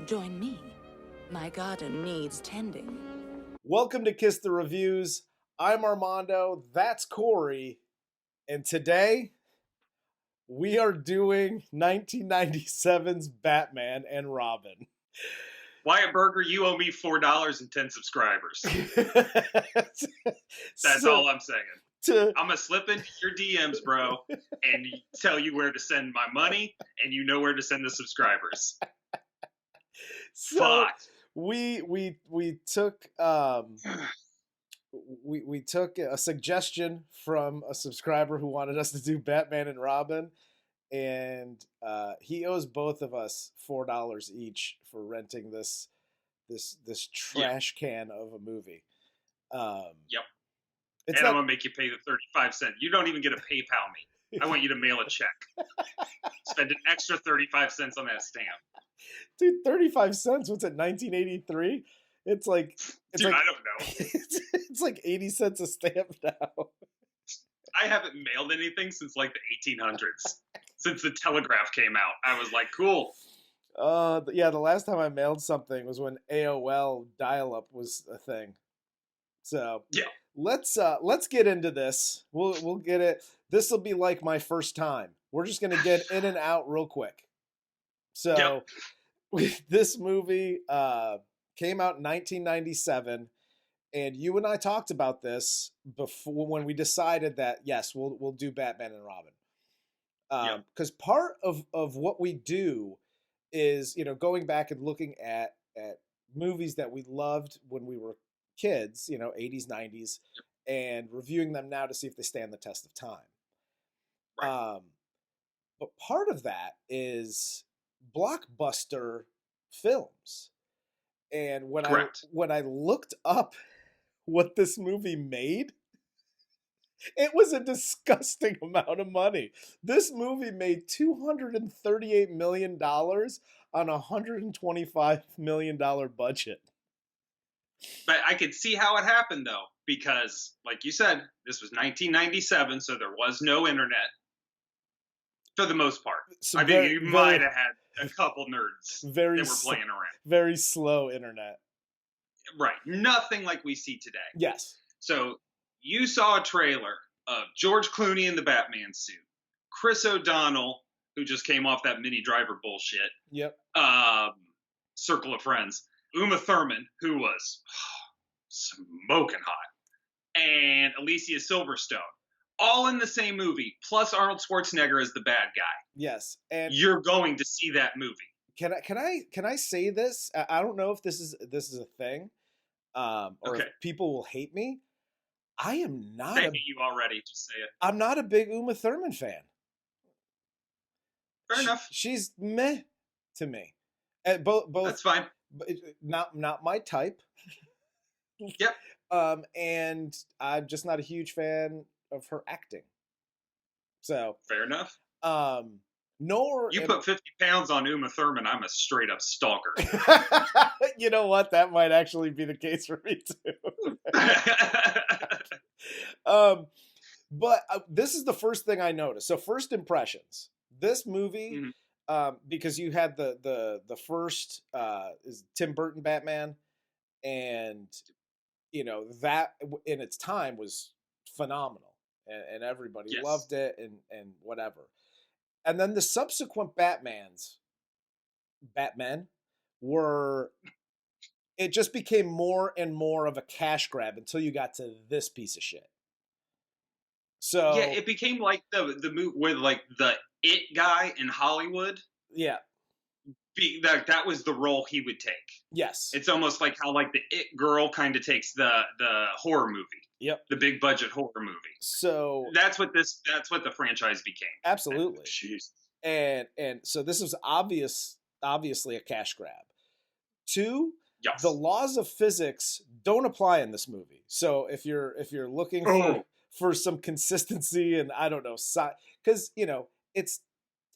join me. My garden needs tending. Welcome to Kiss the Reviews. I'm Armando, that's Corey, and today we are doing 1997's Batman and Robin. Wyatt Burger, you owe me $4 and 10 subscribers. That's So, all I'm saying. I'm going to slip into your DMs, bro, and tell you where to send my money, and you know where to send the subscribers. So Fuck. we took we took a suggestion from a subscriber who wanted us to do Batman and Robin, and he owes both of us $4 each for renting this trash can of a movie. Yep. It's And not, I'm going to make you pay the 35 cents. You don't even get to PayPal me. I want you to mail a check. Spend an extra 35 cents on that stamp. dude, 35 cents. What's it, 1983? It's like Dude, I don't know. it's like 80 cents a stamp now. I haven't mailed anything since like the 1800s. Since the telegraph came out. I was like, cool. Yeah, the last time I mailed something was when AOL dial-up was a thing. So Yeah. Let's get into this. We'll get it. This will be like my first time. We're just gonna get in and out real quick. So this movie came out in 1997, and you and I talked about this before when we decided that yes, we'll do Batman and Robin. Because part of what we do is, going back and looking at movies that we loved when we were kids, 80s, 90s, and reviewing them now to see if they stand the test of time. Right. But part of that is blockbuster films. And when I looked up what this movie made, it was a disgusting amount of money. This movie made $238 million on a $125 million budget. But I could see how it happened, though, because, like you said, this was 1997, so there was no internet for the most part. I think you might have had a couple nerds that were playing around. Very slow internet. Right. Nothing like we see today. Yes. So you saw a trailer of George Clooney in the Batman suit, Chris O'Donnell, who just came off that Mini Driver bullshit. Yep. Circle of Friends. Uma Thurman, who was smoking hot, and Alicia Silverstone, all in the same movie, plus Arnold Schwarzenegger as the bad guy. Yes, and you're going to see that movie. Can I say this? I don't know if this is a thing, or if people will hate me. I am not. They hate you already. Just say it. I'm not a big Uma Thurman fan. Fair enough. She's meh to me. Both. That's fine. Not my type. Yep. And I'm just not a huge fan of her acting. So fair enough. Nor you put 50 pounds on Uma Thurman, I'm a straight up stalker. You know what? That might actually be the case for me too. But this is the first thing I noticed. So first impressions. This movie. Mm-hmm. Because you had the first is Tim Burton Batman, and that in its time was phenomenal, and everybody loved it and whatever. And then the subsequent Batmen were, it just became more and more of a cash grab until you got to this piece of shit. So yeah, it became like the movie with like the It guy in Hollywood. Yeah. That was the role he would take. Yes. It's almost like how like the It girl kind of takes the horror movie. Yep. The big budget horror movie. So that's what the franchise became. Absolutely. Jeez. And so this was obviously a cash grab. 2, yes. The laws of physics don't apply in this movie. So if you're looking for some consistency and I don't know, because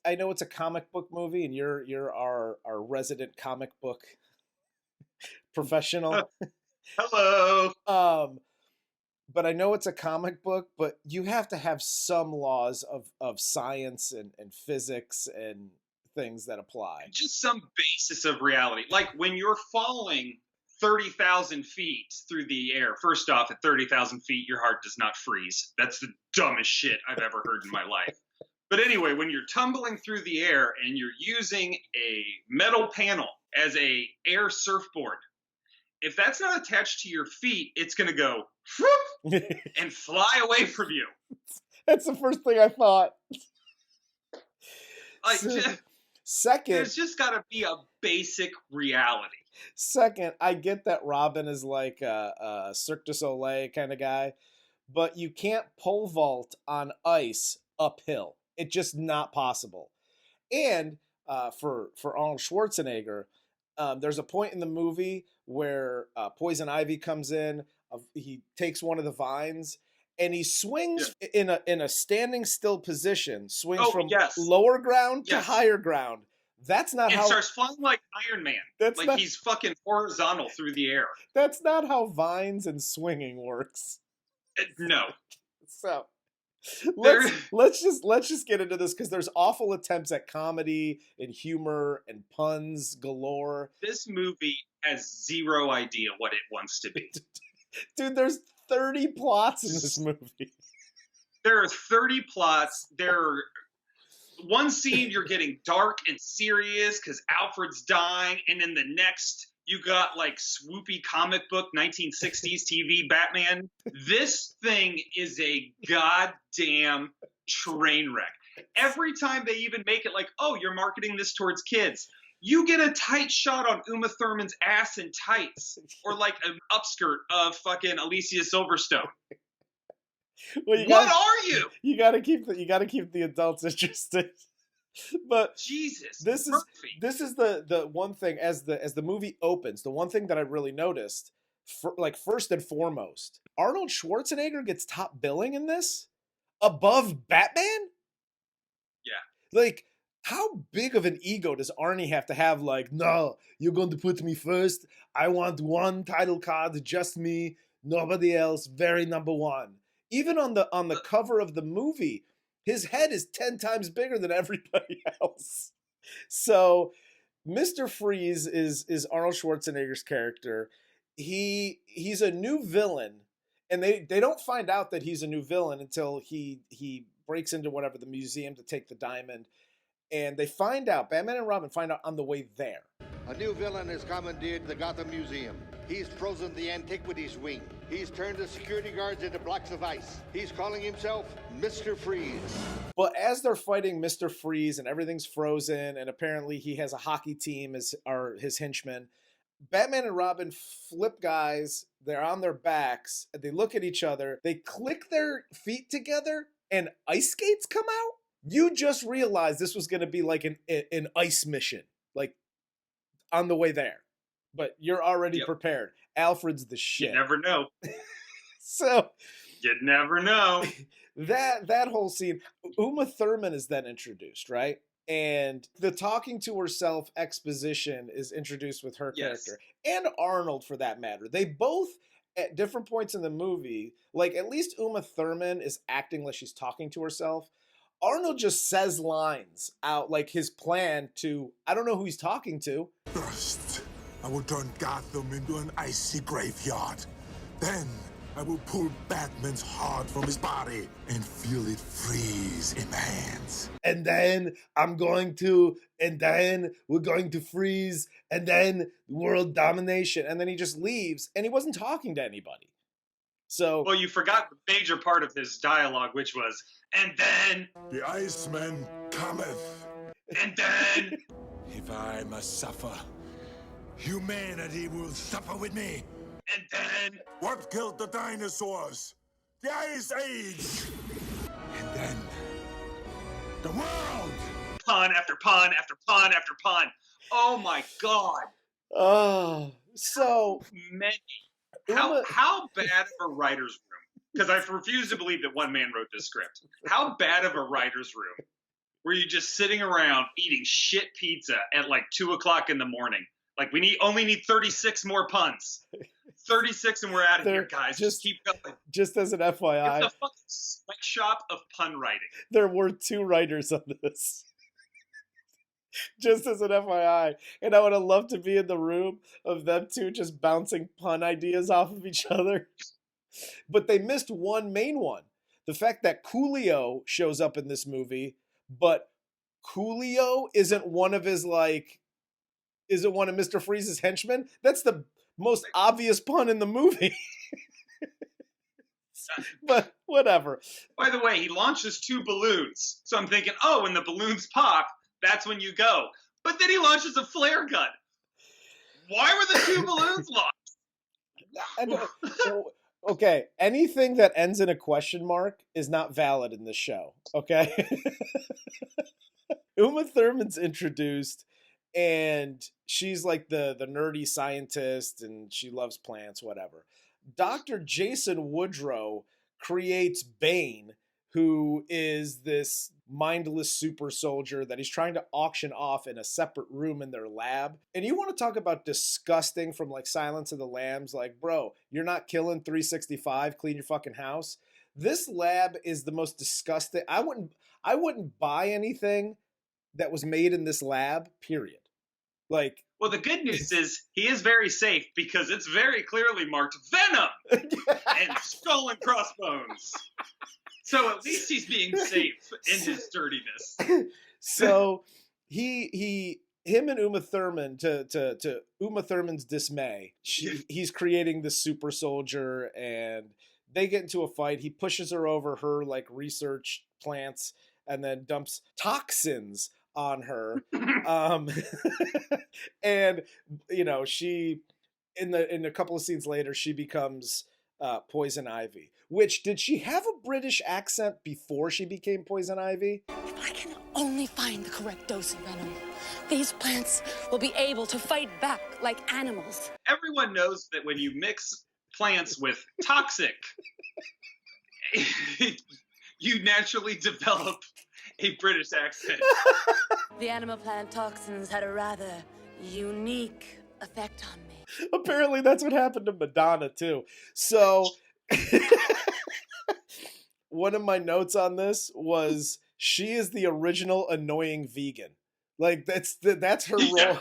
I know it's a comic book movie and you're our resident comic book professional. Hello. But I know it's a comic book, but you have to have some laws of science and physics and things that apply. Just some basis of reality. Like when you're falling 30,000 feet through the air, first off, at 30,000 feet, your heart does not freeze. That's the dumbest shit I've ever heard in my life. But anyway, when you're tumbling through the air and you're using a metal panel as a air surfboard, if that's not attached to your feet, it's going to go whoop, and fly away from you. That's the first thing I thought. Like, second, there's just got to be a basic reality. Second, I get that Robin is like a Cirque du Soleil kind of guy, but you can't pole vault on ice uphill. It's just not possible. And for Arnold Schwarzenegger, there's a point in the movie where Poison Ivy comes in. He takes one of the vines and he swings in a standing still position. Swings from lower ground to higher ground. That's not how. Starts flying like Iron Man. That's like he's fucking horizontal through the air. That's not how vines and swinging works. No. So let's just get into this because there's awful attempts at comedy and humor and puns galore. This movie has zero idea what it wants to be. Dude, there's 30 plots in this movie. There are 30 plots. One scene you're getting dark and serious because Alfred's dying, and then the next you got like swoopy comic book 1960s TV Batman. This thing is a goddamn train wreck. Every time they even make it like, oh, you're marketing this towards kids, you get a tight shot on Uma Thurman's ass in tights, or like an upskirt of fucking Alicia Silverstone. Well, what are you? You gotta keep the adults interested. But Jesus, this is the one thing as the movie opens. The one thing that I really noticed, first and foremost, Arnold Schwarzenegger gets top billing in this above Batman. Yeah, like how big of an ego does Arnie have to have? Like, no, you're going to put me first. I want one title card, just me, nobody else. Very number one. Even on the cover of the movie, his head is 10 times bigger than everybody else. So Mr. Freeze is Arnold Schwarzenegger's character. He's a new villain, and they don't find out that he's a new villain until he breaks into whatever the museum to take the diamond. And they find out, Batman and Robin find out on the way there. A new villain has commandeered the Gotham Museum. He's frozen the Antiquities Wing. He's turned the security guards into blocks of ice. He's calling himself Mr. Freeze. But as they're fighting Mr. Freeze and everything's frozen, and apparently he has a hockey team as are his henchmen, Batman and Robin flip guys. They're on their backs. And they look at each other. They click their feet together, and ice skates come out. You just realized this was going to be like an ice mission, like on the way there. But you're already prepared. Alfred's the shit. You never know. So you never know. That whole scene, Uma Thurman is then introduced, right? And the talking to herself exposition is introduced with her character. And Arnold, for that matter. They both, at different points in the movie, like at least Uma Thurman is acting like she's talking to herself. Arnold just says lines out, like his plan to, I don't know who he's talking to. First, I will turn Gotham into an icy graveyard. Then, I will pull Batman's heart from his body and feel it freeze in my hands. And then we're going to freeze, and then world domination. And then he just leaves, and he wasn't talking to anybody. So, well, you forgot the major part of his dialogue, which was, and then the Iceman cometh. And then if I must suffer, humanity will suffer with me. And then what killed the dinosaurs? The Ice Age. And then the world. Pun after pun after pun after pun. Oh my God. Oh, so many. How bad of a writer's room? Because I refuse to believe that one man wrote this script. How bad of a writer's room were you just sitting around eating shit pizza at like 2:00 in the morning? Like we only need 36 more puns. 36 and we're out of here, guys. Just keep going. Just as an FYI. It's a fucking sweatshop of pun writing. There were 2 writers on this. Just as an FYI. And I would have loved to be in the room of them two just bouncing pun ideas off of each other. But they missed one main one. The fact that Coolio shows up in this movie, but Coolio isn't one of Mr. Freeze's henchmen? That's the most obvious pun in the movie. But whatever. By the way, he launches 2 balloons. So I'm thinking, oh, when the balloons pop, that's when you go. But then he launches a flare gun. Why were the 2 balloons launched? Okay, anything that ends in a question mark is not valid in this show, okay? Uma Thurman's introduced, and she's like the nerdy scientist, and she loves plants, whatever. Dr. Jason Woodrow creates Bane, who is this mindless super soldier that he's trying to auction off in a separate room in their lab. And you want to talk about disgusting from like Silence of the Lambs, like, bro, you're not killing 365, clean your fucking house. This lab is the most disgusting. I wouldn't buy anything that was made in this lab, period. Like, well, the good news is he is very safe because it's very clearly marked Venom and Skull and Crossbones. So at least he's being safe in his dirtiness. So him and Uma Thurman, to Uma Thurman's dismay, he's creating this super soldier, and they get into a fight. He pushes her over her like research plants and then dumps toxins on her. And you know, she in a couple of scenes later, she becomes Poison Ivy. Which, did she have a British accent before she became Poison Ivy? If I can only find the correct dose of venom, these plants will be able to fight back like animals. Everyone knows that when you mix plants with toxic, you naturally develop a British accent. The animal plant toxins had a rather unique effect on me. Apparently that's what happened to Madonna too. So one of my notes on this was she is the original annoying vegan. Like that's her role.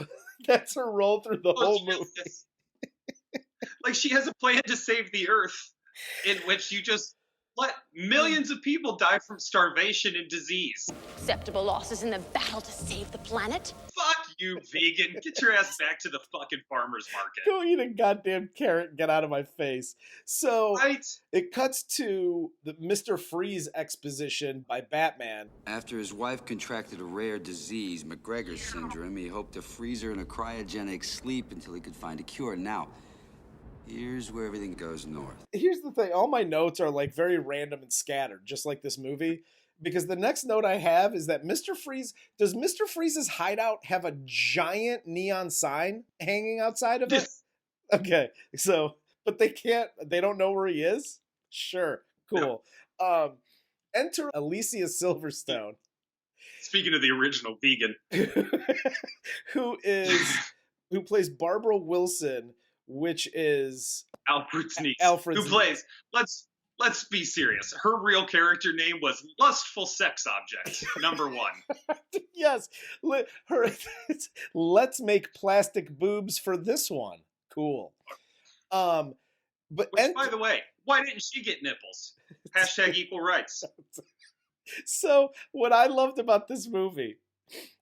That's her role through the whole movie. Like she has a plan to save the earth in which you just let millions of people die from starvation and disease. Acceptable losses in the battle to save the planet. Fuck you, vegan. Get your ass back to the fucking farmer's market. Go eat a goddamn carrot and get out of my face. So right. It cuts to the Mr. Freeze exposition by Batman. After his wife contracted a rare disease, McGregor's syndrome, he hoped to freeze her in a cryogenic sleep until he could find a cure. Now, here's where everything goes north. Here's the thing. All my notes are like very random and scattered, just like this movie. Because the next note I have is that does Mr. Freeze's hideout have a giant neon sign hanging outside of it? Okay. So, but they don't know where he is? Sure. Cool. No. Enter Alicia Silverstone. Speaking of the original vegan. who plays Barbara Wilson, which is Alfred's niece. Alfred's who plays, let's be serious. Her real character name was Lustful Sex Object, number 1. Yes. Let's make plastic boobs for this one. Cool. By the way, why didn't she get nipples? Hashtag equal rights. So what I loved about this movie,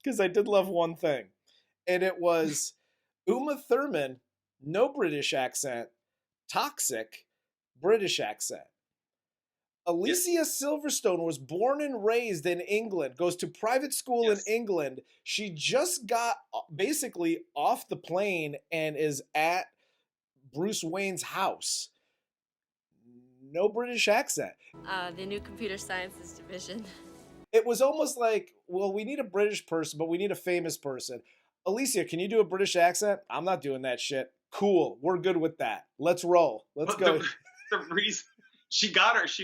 because I did love one thing, and it was Uma Thurman, no British accent, toxic, British accent. Alicia Silverstone was born and raised in England, goes to private school in England. She just got basically off the plane and is at Bruce Wayne's house. No British accent. The new computer sciences division. It was almost like, well, we need a British person, but we need a famous person. Alicia, can you do a British accent? I'm not doing that shit. Cool. We're good with that. Let's roll. Let's go. The reason she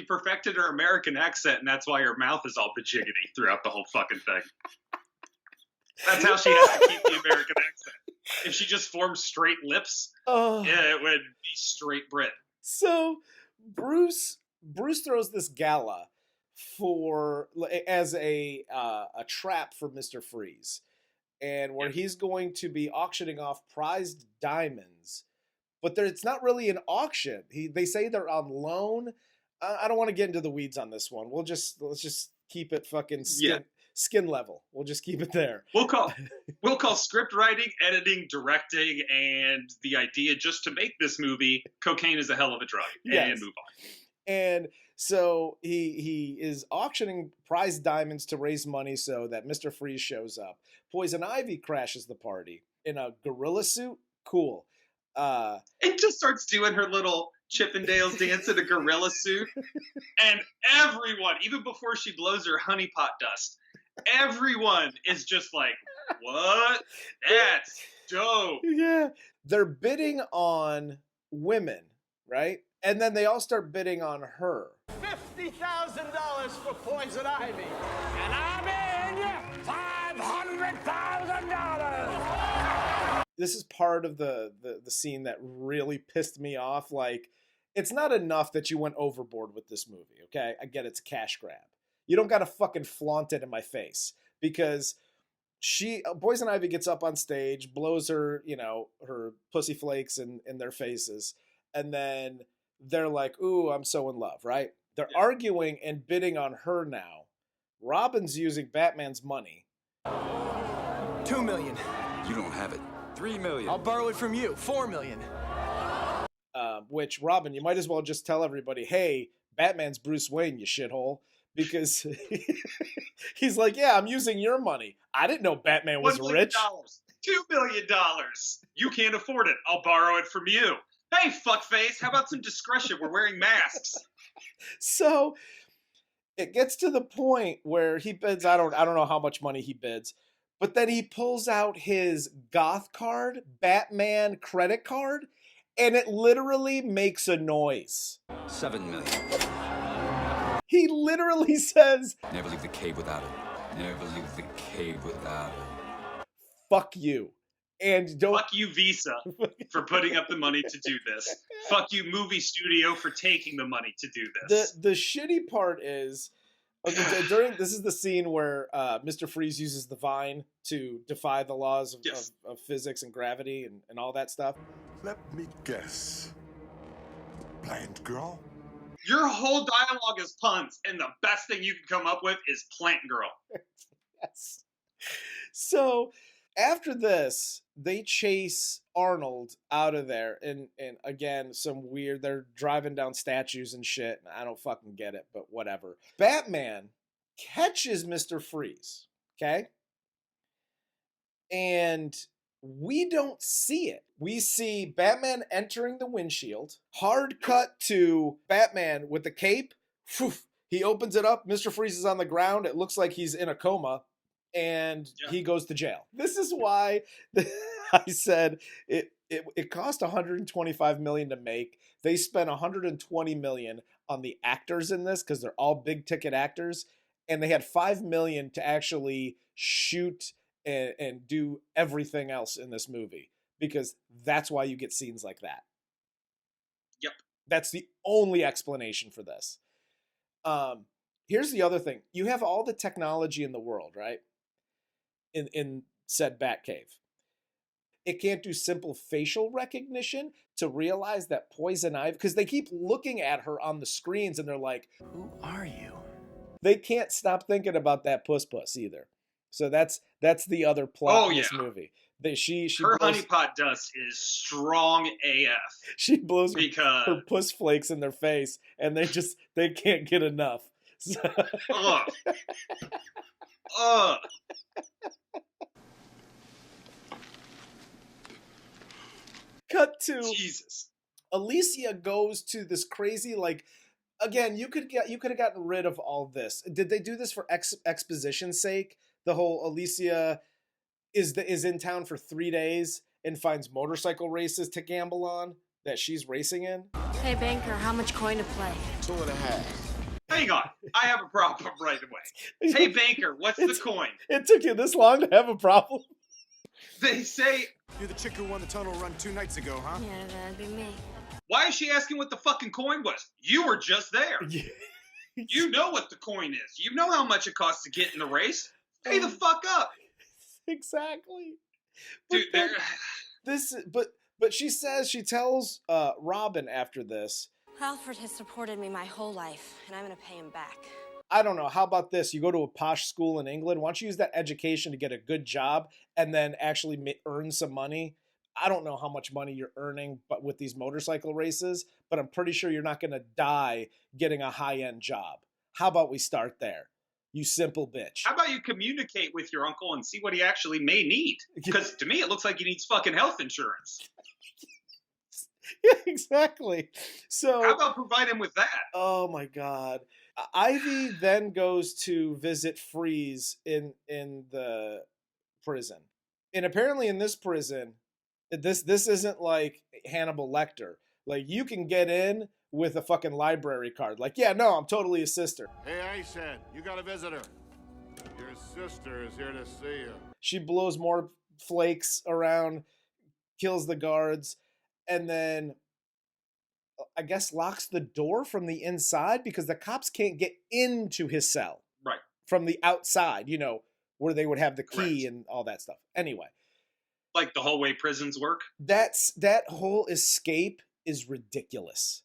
perfected her American accent, and that's why her mouth is all bajiggity throughout the whole fucking thing. That's how she has to keep the American accent. If she just formed straight lips, it would be straight Brit. So Bruce throws this gala as a trap for Mr. Freeze. and where he's going to be auctioning off prized diamonds. But it's not really an auction. They say they're on loan. I don't want to get into the weeds on this one. Let's just keep it fucking skin level. We'll just keep it there. We'll call script writing, editing, directing, and the idea just to make this movie, cocaine is a hell of a drug, and move on. And so he is auctioning prized diamonds to raise money so that Mr. Freeze shows up. Poison Ivy crashes the party in a gorilla suit. Cool. It just starts doing her little Chippendales dance in a gorilla suit. And everyone, even before she blows her honeypot dust, everyone is just like, what? That's dope. Yeah. They're bidding on women, right? And then they all start bidding on her. $50,000 for Poison Ivy. And I'm in $500,000. This is part of the scene that really pissed me off. Like, it's not enough that you went overboard with this movie, okay? I get it's a cash grab. You don't gotta fucking flaunt it in my face. Because Poison Ivy gets up on stage, blows her, her pussy flakes in their faces, and then they're like, ooh, I'm so in love, right? They're arguing and bidding on her now. Robin's using Batman's money. $2 million. You don't have it. $3 million. I'll borrow it from you. $4 million. Which, Robin, you might as well just tell everybody, hey, Batman's Bruce Wayne, you shithole. Because he's like, yeah, I'm using your money. I didn't know Batman was rich. $2 million. You can't afford it. I'll borrow it from you. Hey, fuckface, how about some discretion? We're wearing masks. So it gets to the point where he bids, I don't know how much money he bids, but then he pulls out his goth card, Batman credit card, and it literally makes a noise. $7 million. He literally says, never leave the cave without it. Never leave the cave without it. Fuck you. And don't fuck you, Visa, for putting up the money to do this. Fuck you, movie studio, for taking the money to do this. The shitty part is, okay, this is the scene where Mr. Freeze uses the vine to defy the laws of physics and gravity and all that stuff. Let me guess. Plant Girl? Your whole dialogue is puns, and the best thing you can come up with is Plant Girl. Yes. So after this, they chase Arnold out of there, and again, they're driving down statues and shit, and I don't fucking get it, but whatever. Batman catches Mr. Freeze, okay? And we don't see it. We see Batman entering the windshield, hard cut to Batman with the cape. He opens it up, Mr. Freeze is on the ground, it looks like he's in a coma, and he goes to jail. This is why I said it cost $125 million to make. They spent $120 million on the actors in this because they're all big ticket actors, and they had $5 million to actually shoot and do everything else in this movie, because that's why you get scenes like that. Yep. That's the only explanation for this. Here's the other thing. You have all the technology in the world, right? In said Batcave. It can't do simple facial recognition to realize that Poison Ivy, because they keep looking at her on the screens and they're like, who are you? They can't stop thinking about that puss either. So that's the other plot in this movie. Her honeypot dust is strong AF. She blows her puss flakes in their face, and they can't get enough. So. Cut to Jesus. Alicia goes to this crazy, like, again, you could have gotten rid of all this. Did they do this for exposition's sake? The whole Alicia is in town for 3 days and finds motorcycle races to gamble on that she's racing in. Hey, banker, how much coin to play? 2.5. Hang on, I have a problem right away. Hey, banker, what's the coin? It took you this long to have a problem? They say... You're the chick who won the tunnel run 2 nights ago, huh? Yeah, that'd be me. Why is she asking what the fucking coin was? You were just there. You know what the coin is. You know how much it costs to get in the race. Pay the fuck up. Exactly. Dude, But she tells Robin after this, Alfred has supported me my whole life, and I'm gonna pay him back. I don't know, how about this? You go to a posh school in England. Why don't you use that education to get a good job and then actually earn some money? I don't know how much money you're earning but with these motorcycle races, but I'm pretty sure you're not going to die getting a high-end job. How about we start there? You simple bitch. How about you communicate with your uncle and see what he actually may need? Because to me, it looks like he needs fucking health insurance. Yeah, exactly. So how about provide him with that? Oh my God. Ivy then goes to visit Freeze in the prison. And apparently in this prison, this isn't like Hannibal Lecter. Like, you can get in with a fucking library card. Like, yeah, no, I'm totally a sister. Hey, I said, you got a visitor. Your sister is here to see you. She blows more flakes around, kills the guards, and then I guess locks the door from the inside because the cops can't get into his cell. Right. From the outside, where they would have the key. Correct. And all that stuff. Anyway. Like the whole way prisons work? That whole escape is ridiculous.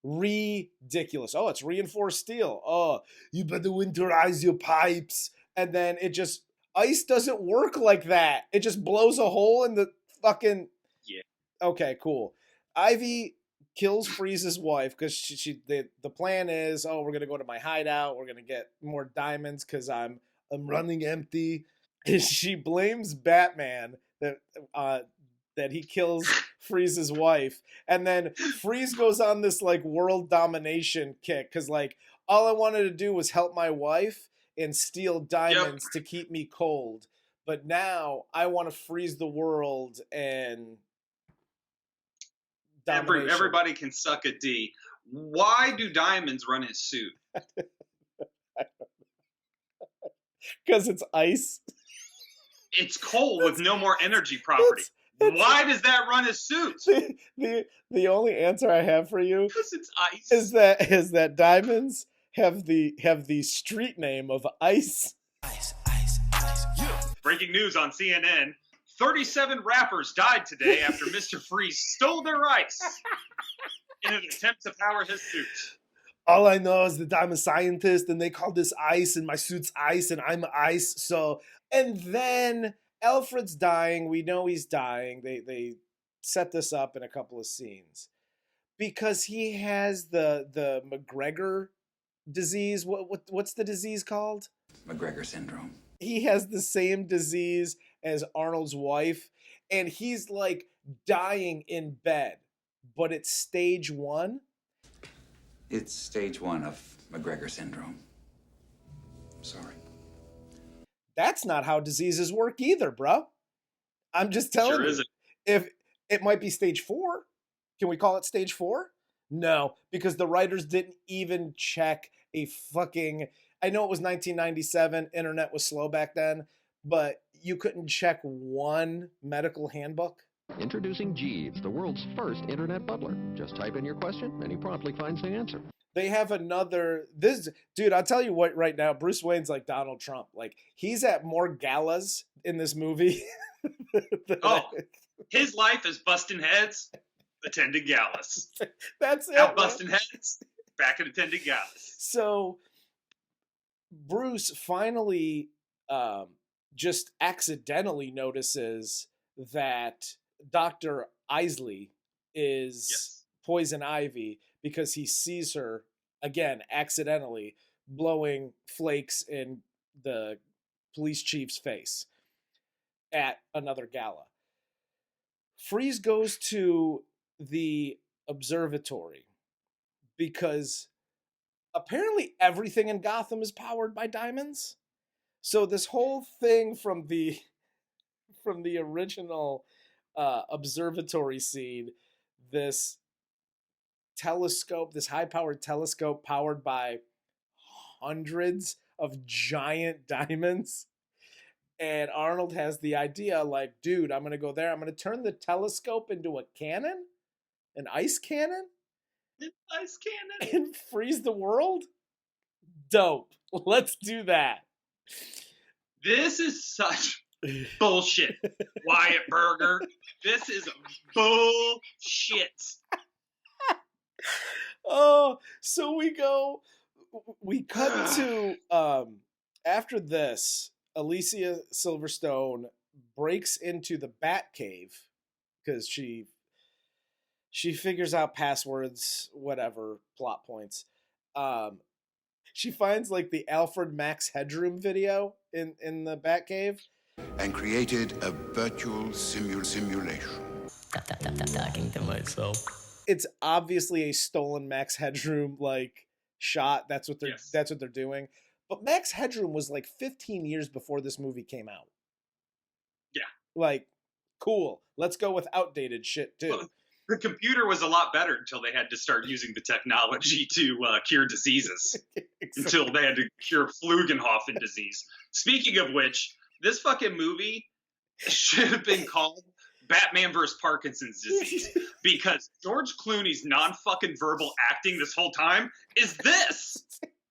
Ridiculous. Oh, it's reinforced steel. Oh, you better winterize your pipes. And then ice doesn't work like that. It just blows a hole in the fucking... Yeah. Okay, cool. Ivy kills Freeze's wife because the plan is, we're gonna go to my hideout, we're gonna get more diamonds because I'm running empty. And she blames Batman that he kills Freeze's wife, and then Freeze goes on this like world domination kick because like all I wanted to do was help my wife and steal diamonds to keep me cold, but now I want to freeze the world and everybody can suck a D. Why do diamonds run his suit? Because it's ice. It's coal with no more energy property. Why does that run his suit? The only answer I have for you because it's ice is that diamonds have the street name of ice. Ice. Yeah. Breaking news on CNN. 37 rappers died today after Mr. Freeze stole their ice in an attempt to power his suit. All I know is that I'm a scientist and they call this ice and my suit's ice and I'm ice. So, and then Alfred's dying. We know he's dying. They set this up in a couple of scenes because he has the McGregor disease. What's the disease called? McGregor syndrome. He has the same disease as Arnold's wife, and he's like dying in bed, but it's stage 1. It's stage 1 of McGregor syndrome. Sorry. That's not how diseases work either, bro. I'm just telling you. Isn't. If it might be stage 4. Can we call it stage 4? No, because the writers didn't even check a fucking... I know it was 1997, internet was slow back then, but you couldn't check one medical handbook. Introducing Jeeves, the world's first internet butler. Just type in your question and he promptly finds the answer. They have dude, I'll tell you what right now, Bruce Wayne's like Donald Trump. Like, he's at more galas in this movie. His life is busting heads, attending galas. That's it. Out busting heads, back at attending galas. So Bruce finally just accidentally notices that Dr. Isley is Poison Ivy because he sees her, again, accidentally blowing flakes in the police chief's face at another gala. Freeze goes to the observatory because apparently everything in Gotham is powered by diamonds. So this whole thing from the original observatory scene, this telescope, this high-powered telescope powered by hundreds of giant diamonds. And Arnold has the idea, like, dude, I'm going to go there. I'm going to turn the telescope into a cannon, an ice cannon. Ice cannon. And freeze the world? Dope. Let's do that. This is such Bullshit. Wyatt Burger. This is bullshit. Oh, so we cut to after this, Alicia Silverstone breaks into the Batcave because she figures out passwords, whatever, plot points. She finds like the Alfred Max Headroom video in the Batcave. And created a virtual simulation. Talking to myself. It's obviously a stolen Max Headroom like shot. That's what they're doing. But Max Headroom was like 15 years before this movie came out. Yeah. Like, cool. Let's go with outdated shit too. Well, the computer was a lot better until they had to start using the technology to cure diseases. Until they had to cure Flugenhofen disease. Speaking of which, this fucking movie should have been called Batman vs. Parkinson's disease, because George Clooney's non-fucking verbal acting this whole time is this.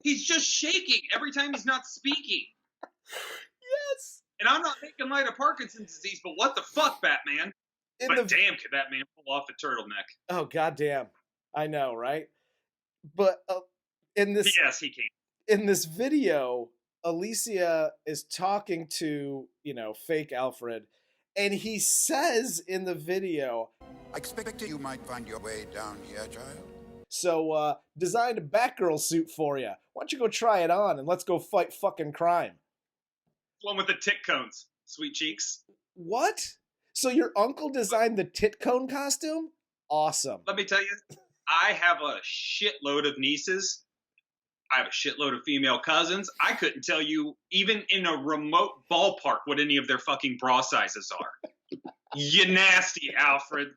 He's just shaking every time he's not speaking. Yes. And I'm not making light of Parkinson's disease, but what the fuck, Batman? Damn, could that man pull off a turtleneck? Oh, goddamn. I know, right? But in this... Yes, he can. In this video, Alicia is talking to, fake Alfred, and he says in the video, I expected you might find your way down here, child. So, designed a Batgirl suit for you. Why don't you go try it on and let's go fight fucking crime? One with the tit cones. Sweet cheeks. What? So your uncle designed the tit cone costume? Awesome. Let me tell you, I have a shitload of nieces. I have a shitload of female cousins. I couldn't tell you, even in a remote ballpark, what any of their fucking bra sizes are. You nasty, Alfred.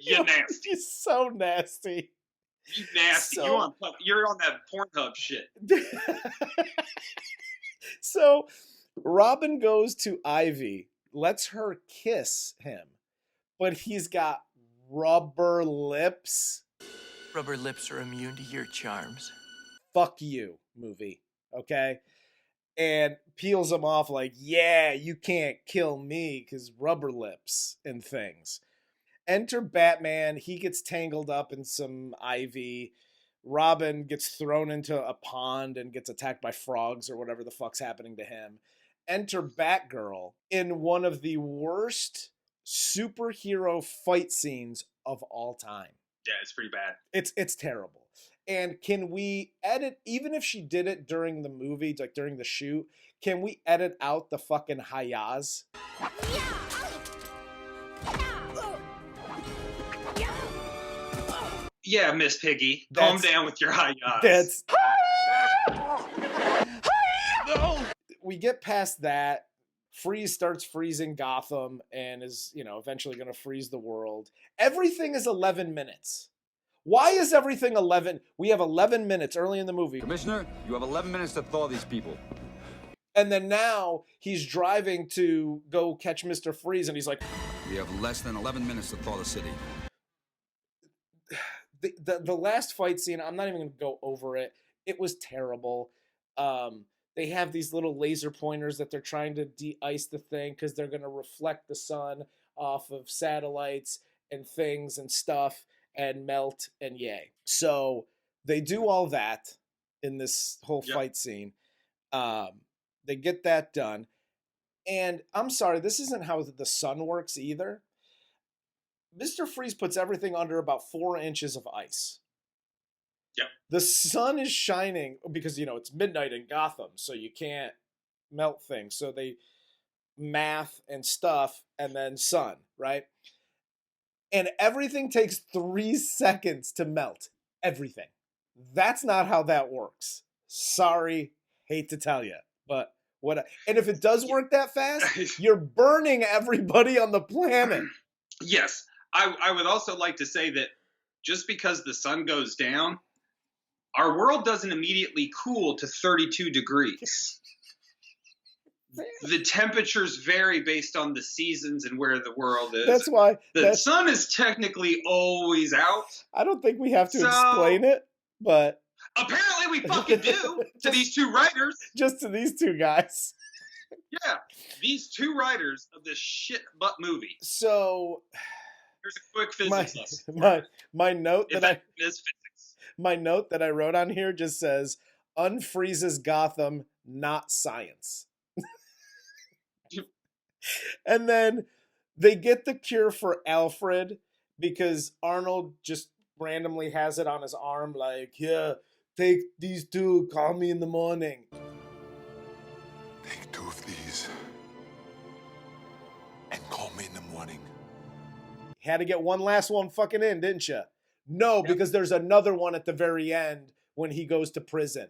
You nasty. You're so nasty. You nasty. So... You're on that Pornhub shit. So Robin goes to Ivy, lets her kiss him, but he's got rubber lips. Rubber lips are immune to your charms. Fuck you, movie. Okay? And peels him off like, yeah, you can't kill me because rubber lips and things. Enter Batman. He gets tangled up in some ivy. Robin gets thrown into a pond and gets attacked by frogs or whatever the fuck's happening to him. Enter Batgirl in one of the worst superhero fight scenes of all time. Yeah, it's pretty bad. It's terrible. And can we edit, even if she did it during the movie, like during the shoot, can we edit out the fucking hi-yas? Yeah, Miss Piggy. Calm down with your hi-yas. That's... No! We get past that. Freeze starts freezing Gotham and is, eventually going to freeze the world. Everything is 11 minutes. Why is everything 11? We have 11 minutes early in the movie. Commissioner, you have 11 minutes to thaw these people. And then now he's driving to go catch Mr. Freeze and he's like... We have less than 11 minutes to thaw the city. The last fight scene, I'm not even going to go over it. It was terrible. They have these little laser pointers that they're trying to de-ice the thing because they're going to reflect the sun off of satellites and things and stuff and melt and yay. So they do all that in this whole fight scene. They get that done. And I'm sorry, this isn't how the sun works either. Mr. Freeze puts everything under about 4 inches of ice. Yep. The sun is shining because, it's midnight in Gotham, so you can't melt things. So they math and stuff and then sun, right? And everything takes 3 seconds to melt. Everything. That's not how that works. Sorry, hate to tell you, but and if it does work that fast, you're burning everybody on the planet. Yes. I would also like to say that just because the sun goes down, our world doesn't immediately cool to 32 degrees. The temperatures vary based on the seasons and where the world is. That's why the sun is technically always out. I don't think we have to explain it, but apparently we fucking do to these two writers. Just to these two guys. Yeah, these two writers of this shit butt movie. So here's a quick physics lesson. My note that is physics. My note that I wrote on here just says unfreezes Gotham, not science. And then they get the cure for Alfred because Arnold just randomly has it on his arm, like, yeah, take these two, call me in the morning. Take 2 of these and call me in the morning. Had to get one last one fucking in, didn't you? No, because there's another one at the very end when he goes to prison.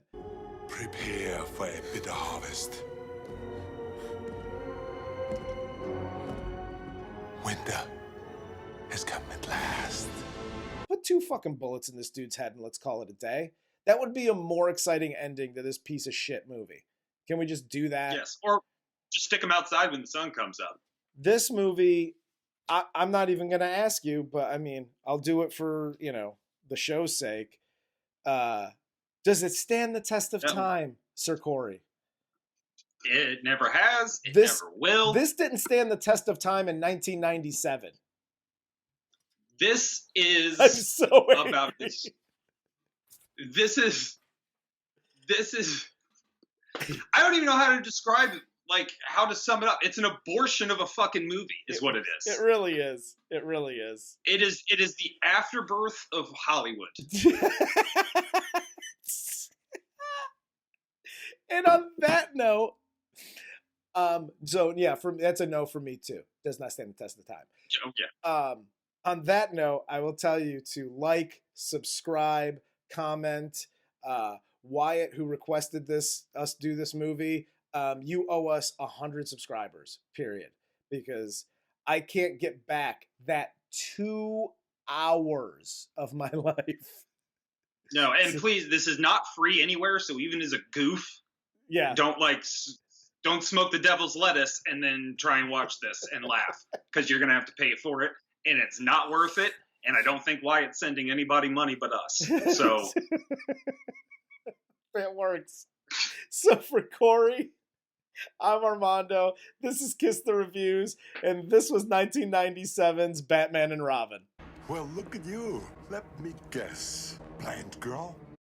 Prepare for a bitter harvest. Winter has come at last. Put 2 fucking bullets in this dude's head and let's call it a day. That would be a more exciting ending to this piece of shit movie. Can we just do that? Yes, or just stick them outside when the sun comes up. This movie, I'm not even going to ask you, but I mean, I'll do it for, the show's sake. Does it stand the test of time, Sir Corey? It never has. It never will. This didn't stand the test of time in 1997. This is I'm so about this. This is. I don't even know how to describe it. Like, how to sum it up. It's an abortion of a fucking movie, is what it is. It really is. It really is. It is the afterbirth of Hollywood. And on that note, that's a no for me too. Does not stand the test of time. Oh, yeah. On that note, I will tell you to like, subscribe, comment. Wyatt, who requested us do this movie, you owe us 100 subscribers, period. Because I can't get back that 2 hours of my life. No, and please, this is not free anywhere, so even as a goof, don't smoke the devil's lettuce and then try and watch this and laugh, because you're going to have to pay for it, and it's not worth it, and I don't think Wyatt's sending anybody money but us. So it works. So for Corey, I'm Armando. This is Kiss the Reviews, and this was 1997's Batman and Robin. Well, look at you. Let me guess. Blind girl?